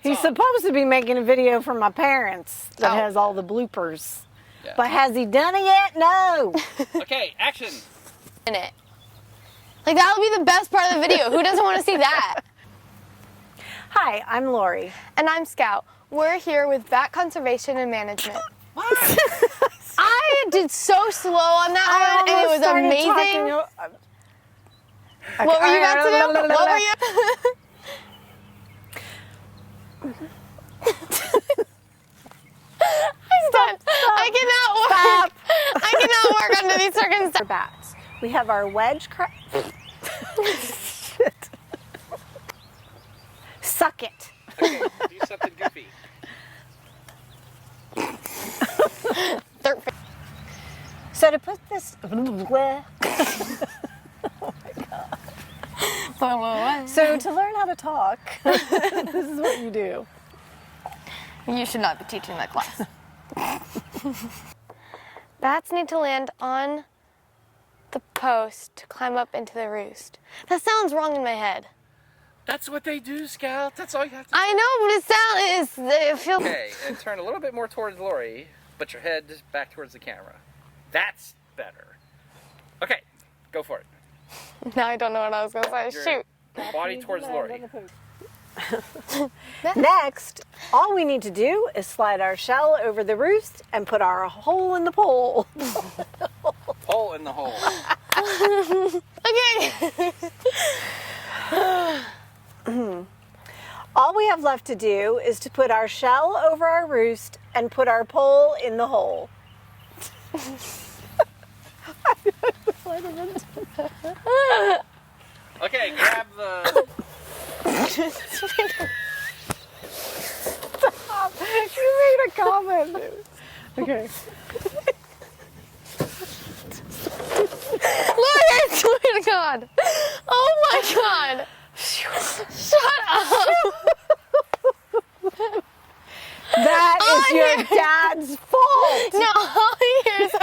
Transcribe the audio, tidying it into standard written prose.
He's supposed to be making a video for my parents that has all the bloopers. Yeah. But has he done it yet? No. Okay, action. In it. Like, that would be the best part of the video. Who doesn't want to see that? Hi, I'm Lori. And I'm Scout. We're here with Bat Conservation and Management. What? I did so slow on that one, and it was amazing. What were you about to do? What were you? I cannot work under these circumstances. Bats. We have our wedge crab. Shit. Suck it. Okay, do something goofy. So to put this. Oh my God. So to learn how to talk, this is what you do. You should not be teaching that class. Bats need to land on the post to climb up into the roost. That sounds wrong in my head. That's what they do, Scout. That's all you have to do. I know, but it feels... Okay, and turn a little bit more towards Lori, but your head just back towards the camera. That's better. Okay, go for it. Now I don't know what I was going to say. Shoot. Body towards Lori. Next, all we need to do is slide our shell over the roost and put our hole in the pole. Hole in the hole. Okay. All we have left to do is to put our shell over our roost and put our pole in the hole. Okay, grab the... Stop. You made a comment. Okay. Lord, I swear to God. Oh my God. Shut up. That is your dad's fault. No, all I hear is a